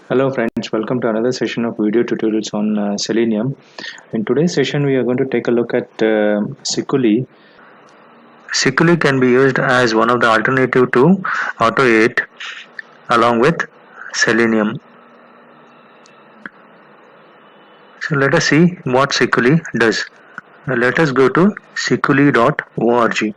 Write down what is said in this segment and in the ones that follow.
Hello friends, welcome to another session of video tutorials on Selenium. In today's session we are going to take a look at Sikuli. Sikuli can be used as one of the alternative to Auto8 along with Selenium. So let us see what Sikuli does. Now let us go to sikuli.org.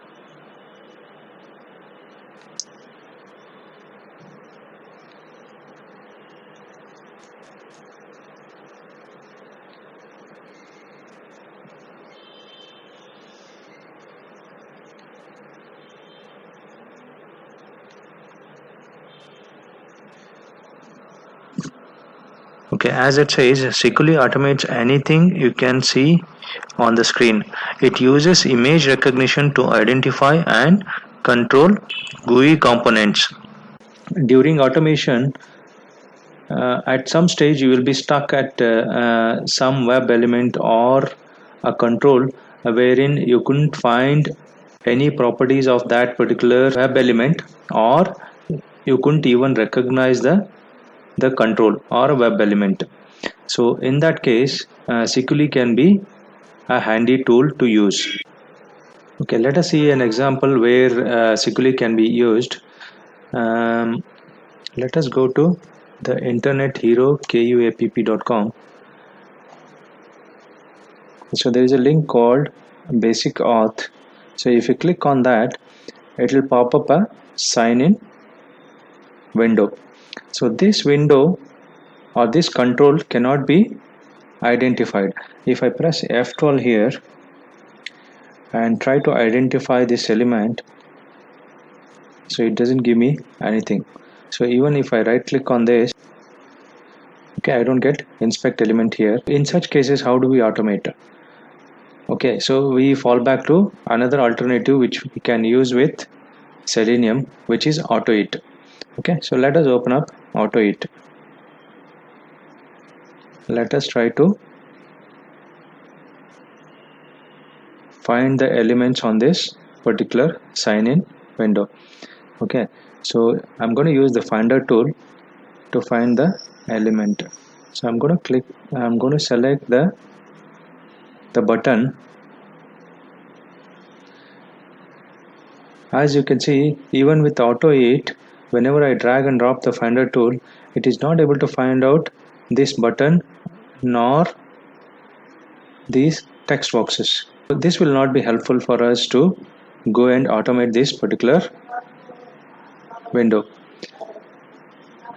Okay, as it says, Sikuli automates anything you can see on the screen. It uses image recognition to identify and control GUI components. During automation, at some stage you will be stuck at some web element or a control wherein you couldn't find any properties of that particular web element, or you couldn't even recognize the control or a web element. So in that case, Sikuli can be a handy tool to use. Okay, let us see an example where Sikuli can be used. Let us go to the internet hero kuapp.com. So there is a link called basic auth. So if you click on that, it will pop up a sign-in window. So this window or this control cannot be identified. If I press F12 here and try to identify this element, so it doesn't give me anything. So even if I right click on this, okay, I don't get inspect element here. In such cases, how do we automate? Okay, so we fall back to another alternative which we can use with Selenium, which is Auto8. Okay, so let us open up Auto8. Let us try to find the elements on this particular sign-in window. Okay, so I'm going to use the finder tool to find the element. So I'm going to select the button. As you can see, even with Auto8, whenever I drag and drop the finder tool, it is not able to find out this button nor these text boxes. This will not be helpful for us to go and automate this particular window.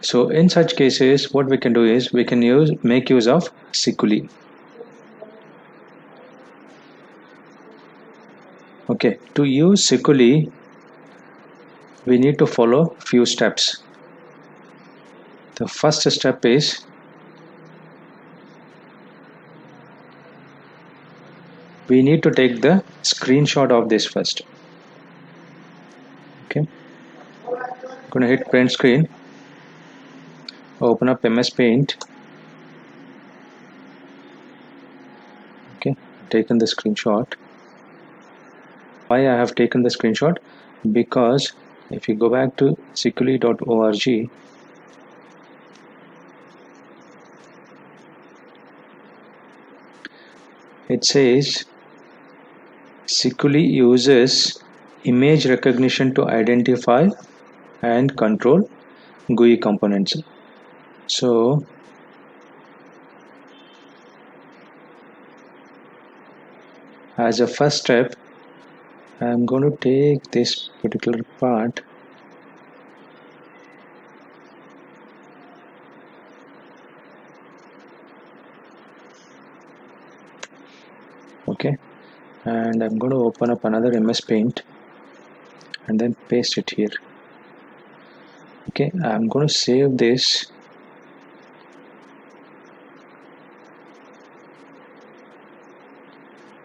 So in such cases, what we can do is we can make use of Sikuli. Okay, to use Sikuli, we need to follow few steps. The first step is we need to take the screenshot of this first. Okay, I'm going to hit print screen, open up MS Paint. Okay, taken the screenshot. Why I have taken the screenshot? Because if you go back to sikuli.org, it says Sikuli uses image recognition to identify and control GUI components. So as a first step, I'm going to take this particular part okay, and I'm going to open up another MS Paint and then paste it here. Okay, I'm going to save this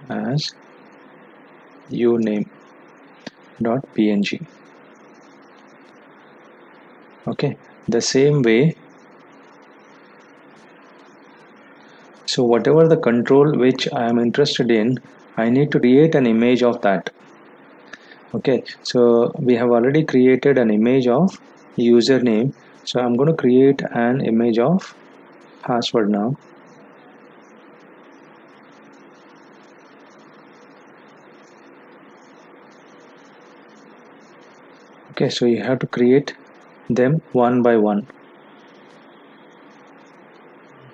as uname.png. Okay, the same way, so whatever the control which I am interested in, I need to create an image of that. Okay, so we have already created an image of username So I'm going to create an image of password now. Okay, so you have to create them one by one.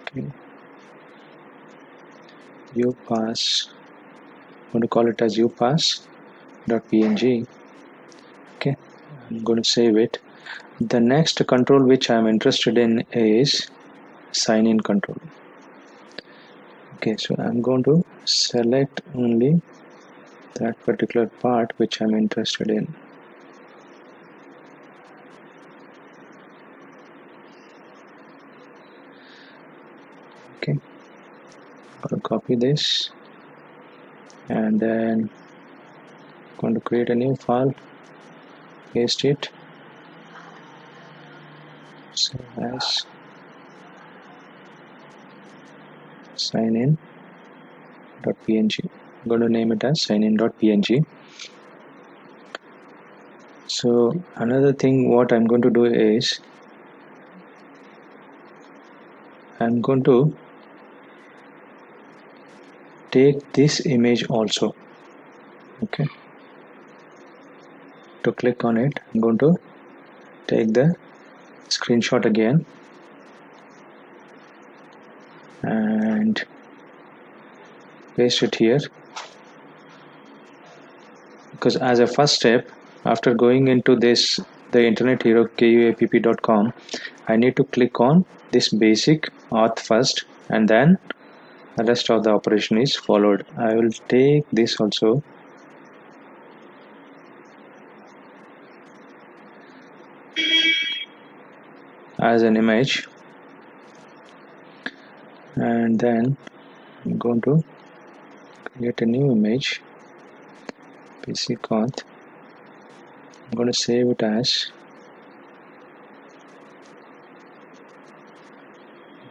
Okay, upass, I'm going to call it as upass.png. Okay, I'm going to save it. The next control which I'm interested in is sign in control. Okay, so I'm going to select only that particular part which I'm interested in. Okay, I'll copy this and then I'm going to create a new file, paste it, save as signin.png. I'm going to name it as signin.png. So another thing what I'm going to do is I'm going to take this image also. Okay, to click on it, I'm going to take the screenshot again and paste it here, because as a first step after going into this the internet hero kuapp.com, I need to click on this basic auth first and then the rest of the operation is followed. I will take this also as an image and then I'm going to create a new image, basic auth. I'm going to save it as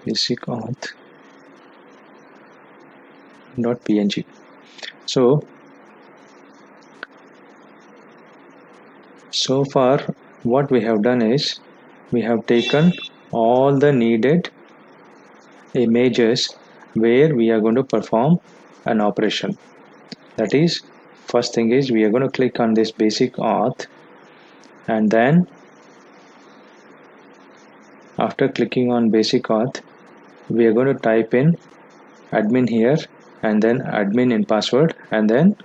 basic auth.png. So far what we have done is we have taken all the needed images where we are going to perform an operation. That is, first thing is we are going to click on this basic auth and then after clicking on basic auth we are going to type in admin here and then admin in password and then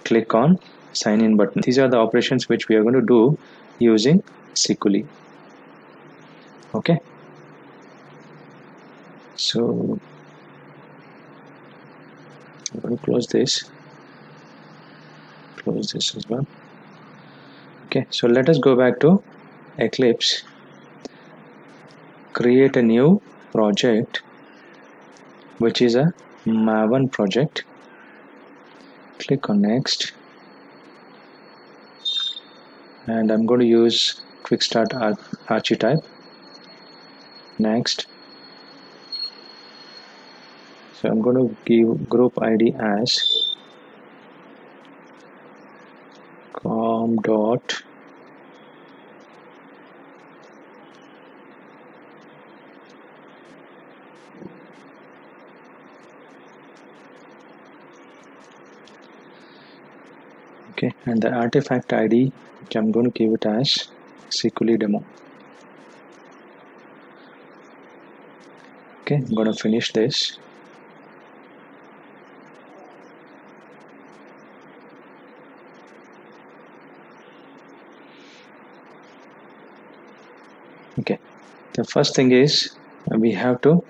click on sign in button. These are the operations which we are going to do using Sikuli. Okay, so I'm going to close this as well. Okay, so let us go back to Eclipse, create a new project which is a Maven project, click on next and I'm going to use quick start archetype. Next, so I'm going to give group ID as com dot okay, and the artifact ID which I'm going to give it as Sikuli demo. Okay, I'm going to finish this. Okay, the first thing is we have to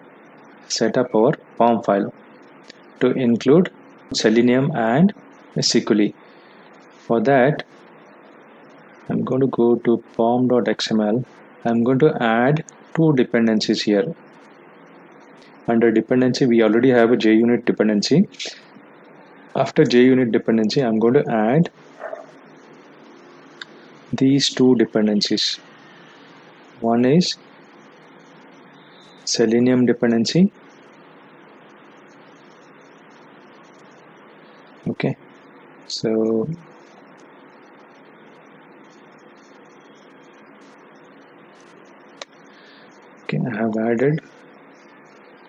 set up our POM file to include Selenium and Sikuli. For that, I'm going to go to pom.xml. I'm going to add two dependencies here. Under dependency, we already have a JUnit dependency. After JUnit dependency, I'm going to add these two dependencies. One is Selenium dependency. Okay, so have added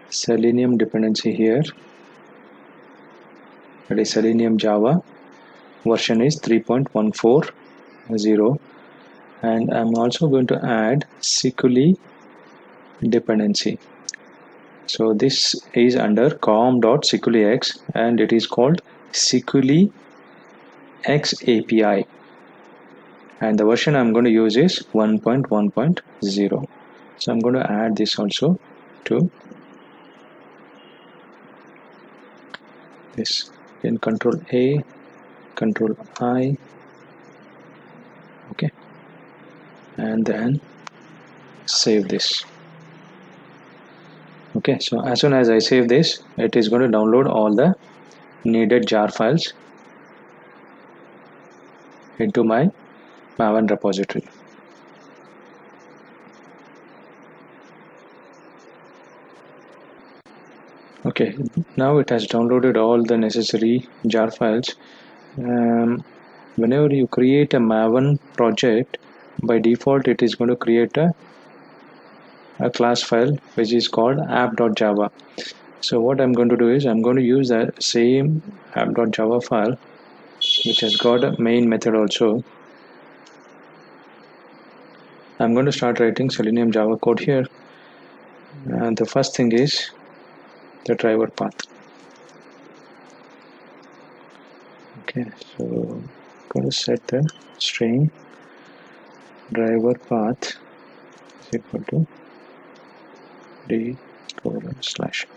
Selenium dependency here, that is Selenium Java. Version is 3.140, and I'm also going to add Sikuli dependency. So this is under com.SikuliX and it is called Sikuli X API, and the version I'm going to use is 1.1.0. So I'm going to add this also to this. Then Control A, Control I, okay, and then save this. Okay, so as soon as I save this, it is going to download all the needed jar files into my Maven repository. Okay, now it has downloaded all the necessary jar files. Whenever you create a Maven project, by default it is going to create a class file which is called app.java. So what I'm going to do is I'm going to use that same app.java file which has got a main method also. I'm going to start writing Selenium Java code here, and the first thing is the driver path. Okay, so I'm going to set the string driver path is equal to d:/.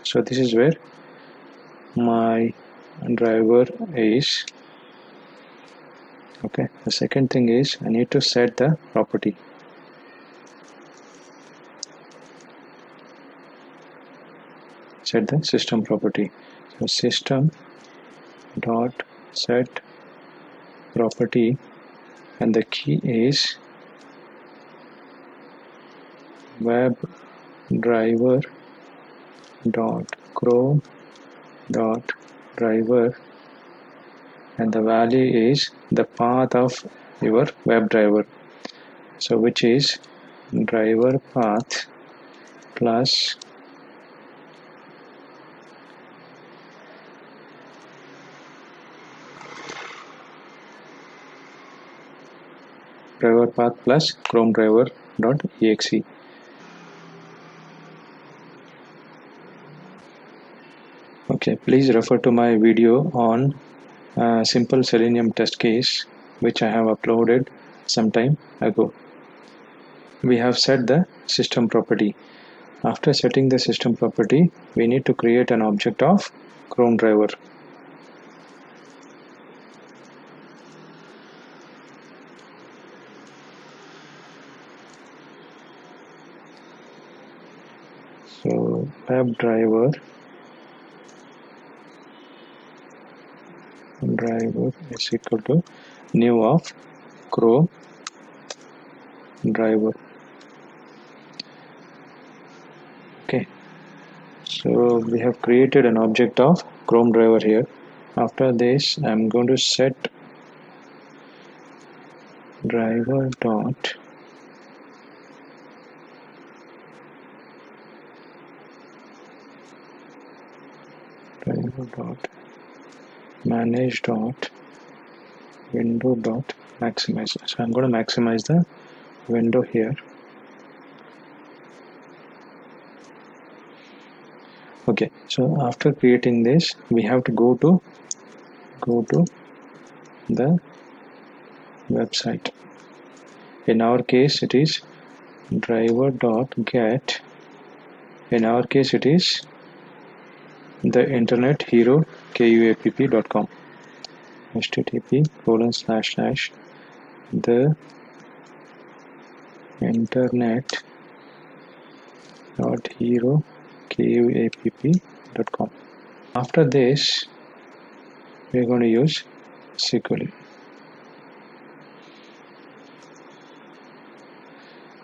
So this is where my driver is. Okay, the second thing is I need to set the property. Set the system property. So system dot set property, and the key is WebDriver dot chrome dot driver, and the value is the path of your WebDriver, so which is driver path plus driver path plus chrome driver dot exe. Okay, please refer to my video on simple Selenium test case which I have uploaded some time ago. We have set the system property. After setting the system property, we need to create an object of chrome driver. So WebDriver driver is equal to new of chrome driver. Okay, so we have created an object of chrome driver here. After this, I'm going to set driver dot manage dot window dot maximize. So I'm going to maximize the window here. Okay, so after creating this, we have to go to the website. In our case, it is driver dot get. In our case, it is the internet hero kuapp.com. http:// the internet dot hero kuapp.com. After this, we are going to use Sikuli.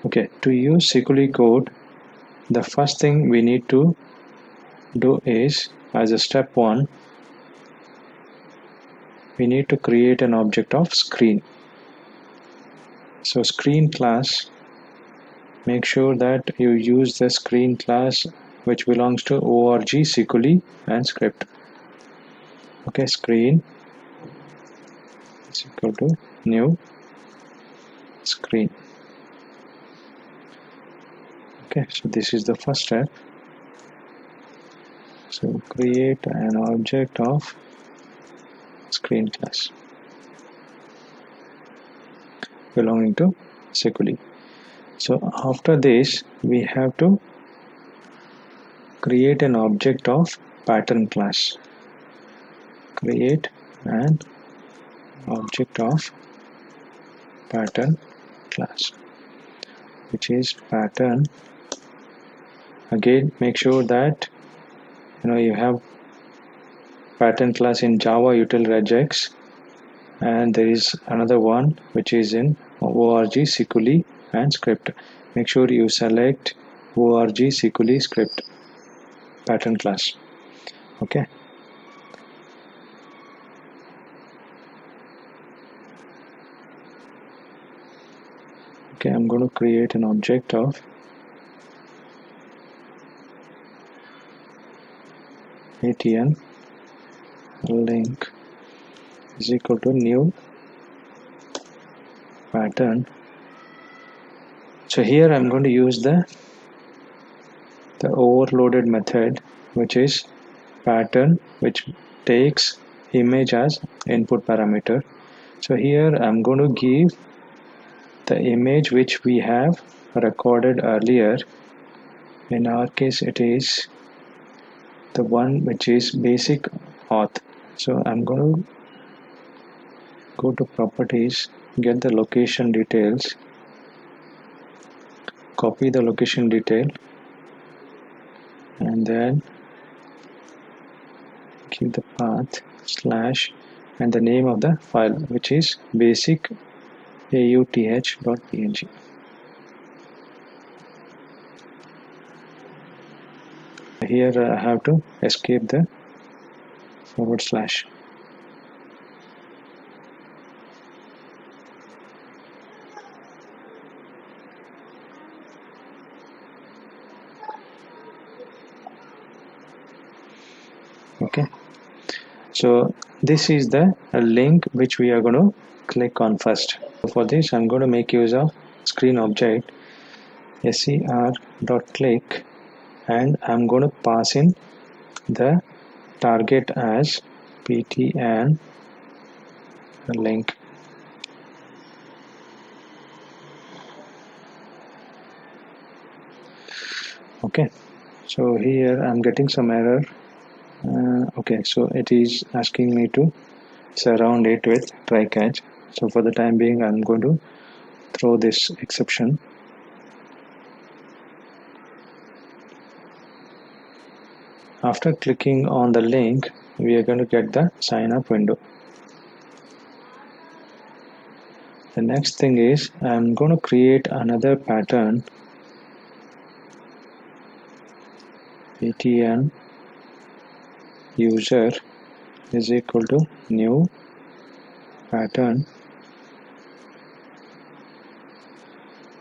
Okay, to use Sikuli code, the first thing we need to do is, as a step 1, we need to create an object of screen. So screen class make sure that you use the screen class which belongs to org Sikuli and script. Okay, screen is equal to new screen. Okay, so this is the first step. So create an object of screen class belonging to Sikuli. So after this, we have to create an object of pattern class. Create an object of pattern class, which is pattern. Again, make sure that you have pattern class in Java util regex, and there is another one which is in org Sikuli and script. Make sure you select org Sikuli script pattern class. Okay. Okay, I'm going to create an object of ATN link is equal to new pattern. So here I'm going to use the overloaded method, which is pattern, which takes image as input parameter. So here I'm going to give the image which we have recorded earlier. In our case, it is the one which is basic auth. So I'm going to go to properties, get the location details, copy the location detail, and then give the path slash and the name of the file, which is basic auth.png. Here I have to escape the forward slash. Okay, so this is the link which we are going to click on first. So for this, I'm going to make use of screen object ser.click, and I'm going to pass in the target as ptn link. Okay, so here I'm getting some error. Okay, so it is asking me to surround it with try catch. So for the time being, I'm going to throw this exception. After clicking on the link, we are going to get the sign up window. The next thing is I'm going to create another pattern, ptn user is equal to new pattern.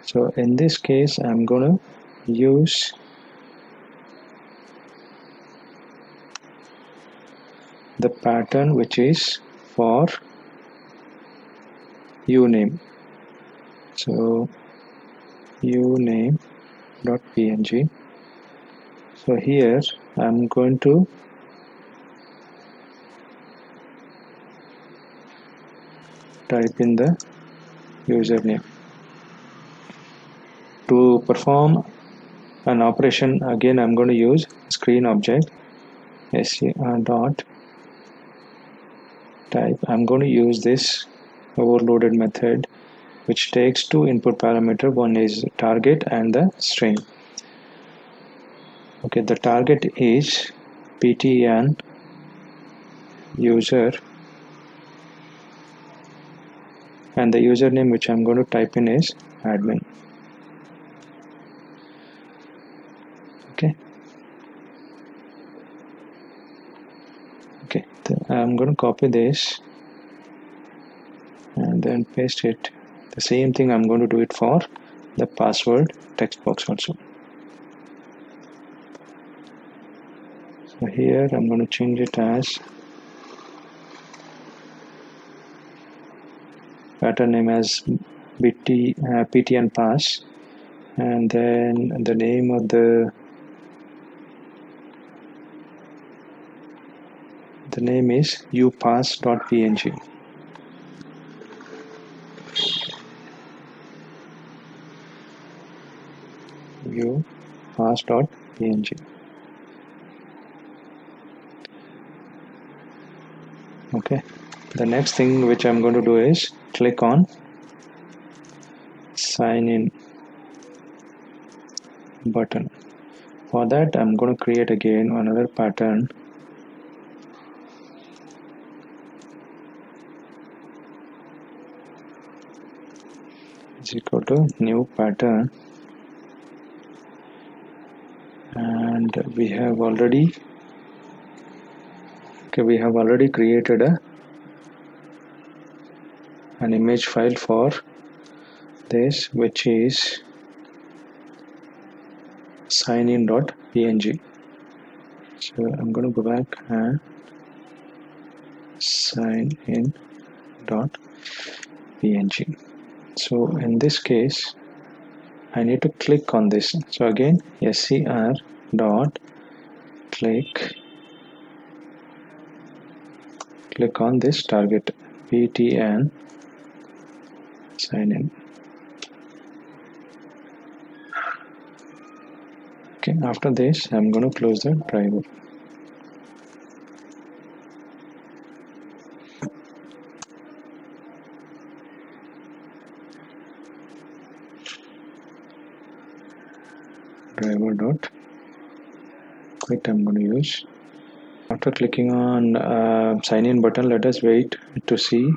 So in this case, I'm going to use the pattern which is for uname. So uname.png. So here I'm going to type in the username. To perform an operation, again I'm going to use screen object dot type. I'm going to use this overloaded method which takes two input parameter. One is target and the string. Okay, the target is ptn user, and the username which I'm going to type in is admin. Okay, I'm going to copy this and then paste it. The same thing I'm going to do it for the password text box also. So here I'm going to change it as pattern name as pt and pass, and then the name of the name is upass.png. upass.png. Okay, the next thing which I'm going to do is click on sign in button. For that I'm going to create again another pattern. Is equal to new pattern, and we have already created an image file for this, which is signin.png. So I'm going to go back and signin.png. So in this case I need to click on this. So again scr dot click on this target pt and sign in. Okay, after this I'm going to close the driver. Driver dot quit I'm going to use. After clicking on sign in button, let us wait to see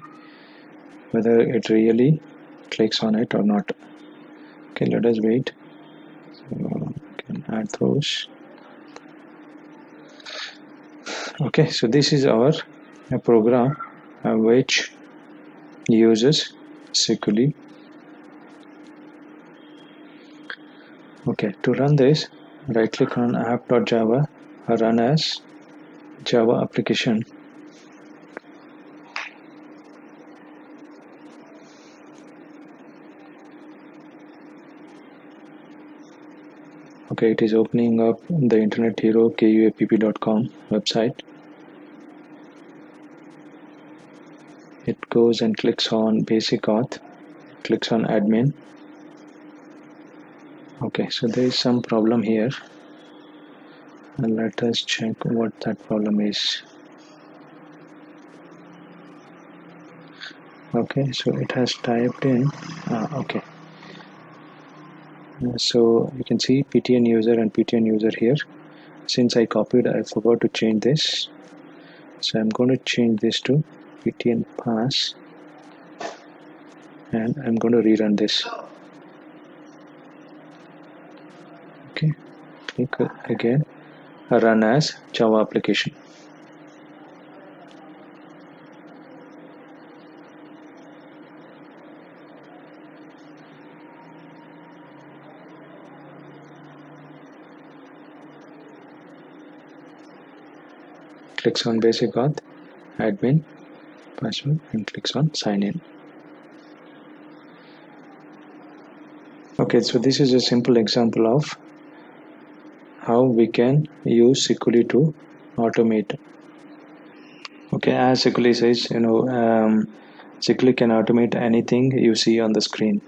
whether it really clicks on it or not. Okay, let us wait. So can add those. Okay, so this is our program which uses Sikuli. Okay, to run this, right click on app.java, run as Java application. Okay, it is opening up the Internet Hero kuapp.com website. It goes and clicks on basic auth, clicks on admin. Okay, so there is some problem here, and let us check what that problem is. Okay, so it has typed in okay, so you can see ptn user and ptn user here. Since I copied, I forgot to change this, so I'm going to change this to ptn pass, and I'm going to rerun this. Okay, click again, run as Java application. Clicks on basic auth, admin, password, and clicks on sign in. Okay, so this is a simple example of how we can use Sikuli to automate. Okay, as Sikuli says, Sikuli can automate anything you see on the screen,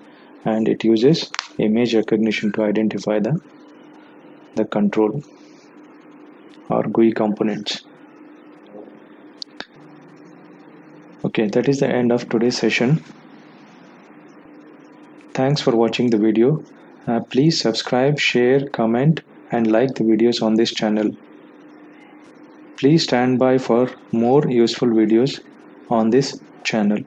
and it uses image recognition to identify the control or GUI components. Okay, that is the end of today's session. Thanks for watching the video. Please subscribe, share, comment, and like the videos on this channel. Please stand by for more useful videos on this channel.